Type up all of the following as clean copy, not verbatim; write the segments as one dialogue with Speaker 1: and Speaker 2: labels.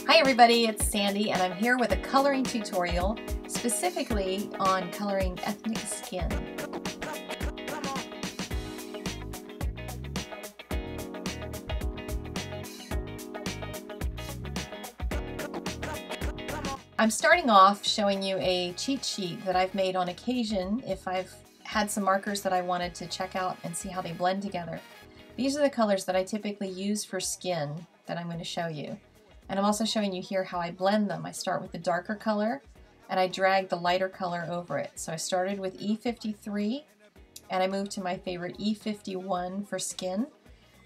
Speaker 1: Hi everybody, it's Sandy and I'm here with a coloring tutorial specifically on coloring ethnic skin. I'm starting off showing you a cheat sheet that I've made on occasion if I've had some markers that I wanted to check out and see how they blend together. These are the colors that I typically use for skin that I'm going to show you. And I'm also showing you here how I blend them. I start with the darker color and I drag the lighter color over it. So I started with E53 and I moved to my favorite E51 for skin.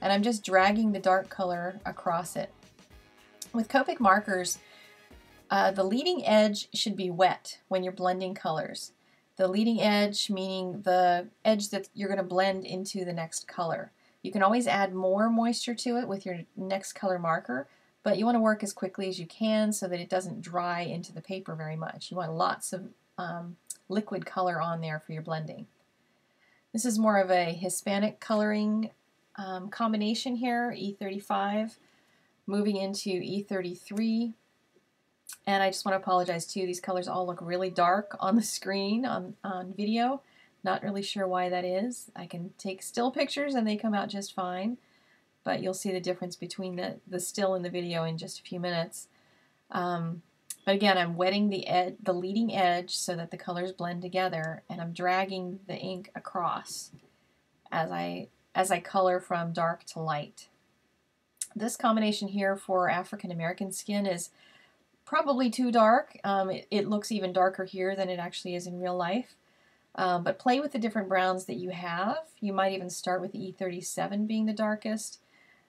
Speaker 1: And I'm just dragging the dark color across it. With Copic markers, the leading edge should be wet when you're blending colors. The leading edge meaning the edge that you're going to blend into the next color. You can always add more moisture to it with your next color marker, but you want to work as quickly as you can so that it doesn't dry into the paper very much. You want lots of liquid color on there for your blending. This is more of a Hispanic coloring combination here, E35, moving into E33. And I just want to apologize too, these colors all look really dark on the screen, on video. Not really sure why that is. I can take still pictures and they come out just fine. But you'll see the difference between the still and the video in just a few minutes. But again, I'm wetting the leading edge so that the colors blend together, and I'm dragging the ink across as I color from dark to light. This combination here for African American skin is probably too dark. It looks even darker here than it actually is in real life. But play with the different browns that you have. You might even start with E37 being the darkest.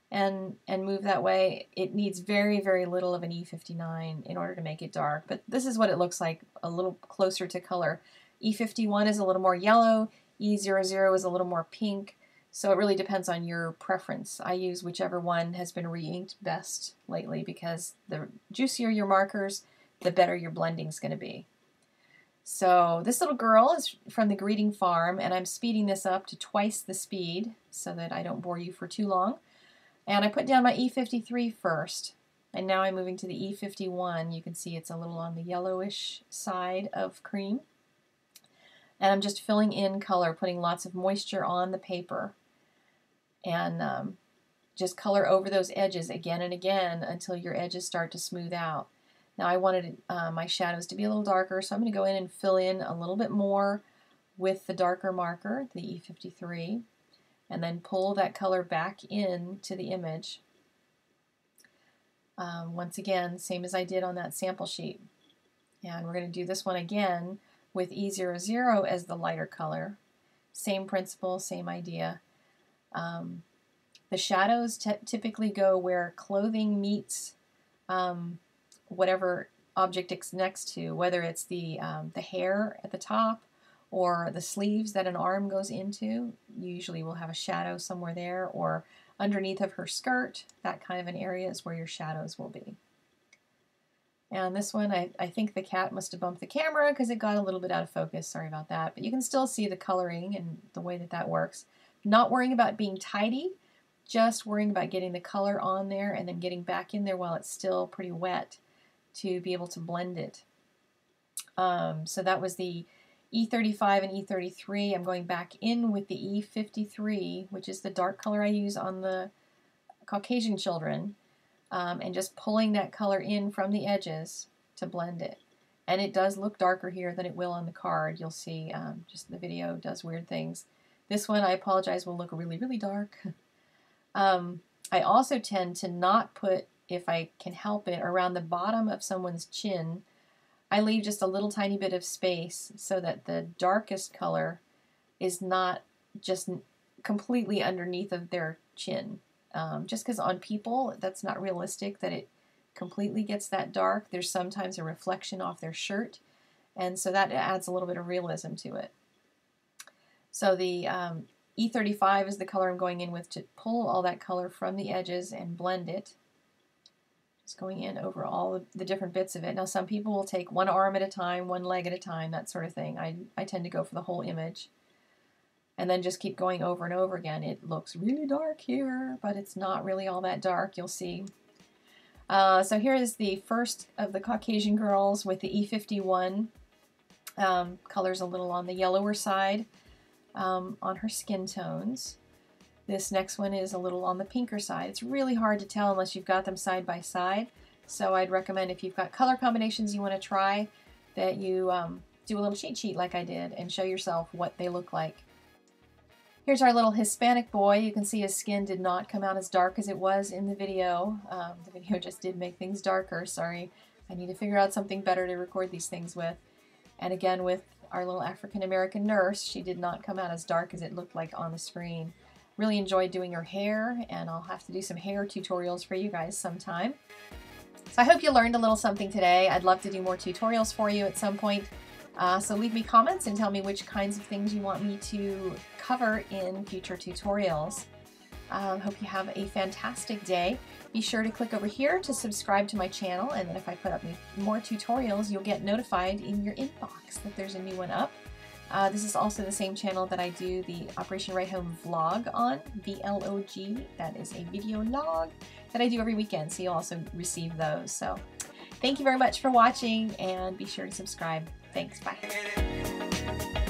Speaker 1: And move that way. It needs very, very little of an E59 in order to make it dark, but this is what it looks like a little closer to color. E51 is a little more yellow, E00 is a little more pink, so it really depends on your preference. I use whichever one has been re-inked best lately because the juicier your markers, the better your blending is going to be. So this little girl is from the Greeting Farm, and I'm speeding this up to twice the speed so that I don't bore you for too long. And I put down my E53 first, and now I'm moving to the E51. You can see it's a little on the yellowish side of cream. And I'm just filling in color, putting lots of moisture on the paper. And just color over those edges again and again until your edges start to smooth out. Now I wanted my shadows to be a little darker, so I'm going to go in and fill in a little bit more with the darker marker, the E53. And then pull that color back into the image. Once again, same as I did on that sample sheet. And we're going to do this one again with E00 as the lighter color. Same principle, same idea. The shadows typically go where clothing meets whatever object it's next to, whether it's the hair at the top or the sleeves that an arm goes into. You usually will have a shadow somewhere there, or underneath of her skirt. That kind of an area is where your shadows will be. And this one, I think the cat must have bumped the camera because it got a little bit out of focus. Sorry about that. But you can still see the coloring and the way that works. Not worrying about being tidy, just worrying about getting the color on there and then getting back in there while it's still pretty wet to be able to blend it. So that was the E35 and E33. I'm going back in with the E53, which is the dark color I use on the Caucasian children, and just pulling that color in from the edges to blend it. And it does look darker here than it will on the card. You'll see just the video does weird things. This one, I apologize, will look really, really dark. I also tend to not put, if I can help it, around the bottom of someone's chin. I leave just a little tiny bit of space so that the darkest color is not just completely underneath of their chin. Just because on people, that's not realistic that it completely gets that dark. There's sometimes a reflection off their shirt, and so that adds a little bit of realism to it. So the E35 is the color I'm going in with to pull all that color from the edges and blend it. Just going in over all the different bits of it. Now some people will take one arm at a time, one leg at a time, that sort of thing. I tend to go for the whole image. And then just keep going over and over again. It looks really dark here, but it's not really all that dark, you'll see. So here is the first of the Caucasian girls with the E51. Color's a little on the yellower side on her skin tones. This next one is a little on the pinker side. It's really hard to tell unless you've got them side by side. So I'd recommend if you've got color combinations you want to try that you do a little cheat sheet like I did and show yourself what they look like. Here's our little Hispanic boy. You can see his skin did not come out as dark as it was in the video. The video just did make things darker. Sorry. I need to figure out something better to record these things with. And again, with our little African American nurse, she did not come out as dark as it looked like on the screen. Really enjoyed doing her hair, and I'll have to do some hair tutorials for you guys sometime. So I hope you learned a little something today. I'd love to do more tutorials for you at some point. So leave me comments and tell me which kinds of things you want me to cover in future tutorials. Hope you have a fantastic day. Be sure to click over here to subscribe to my channel, and then if I put up more tutorials, you'll get notified in your inbox that there's a new one up. This is also the same channel that I do the Operation Right Home vlog on, VLOG. That is a video log that I do every weekend, so you'll also receive those. So thank you very much for watching, and be sure to subscribe. Thanks, bye.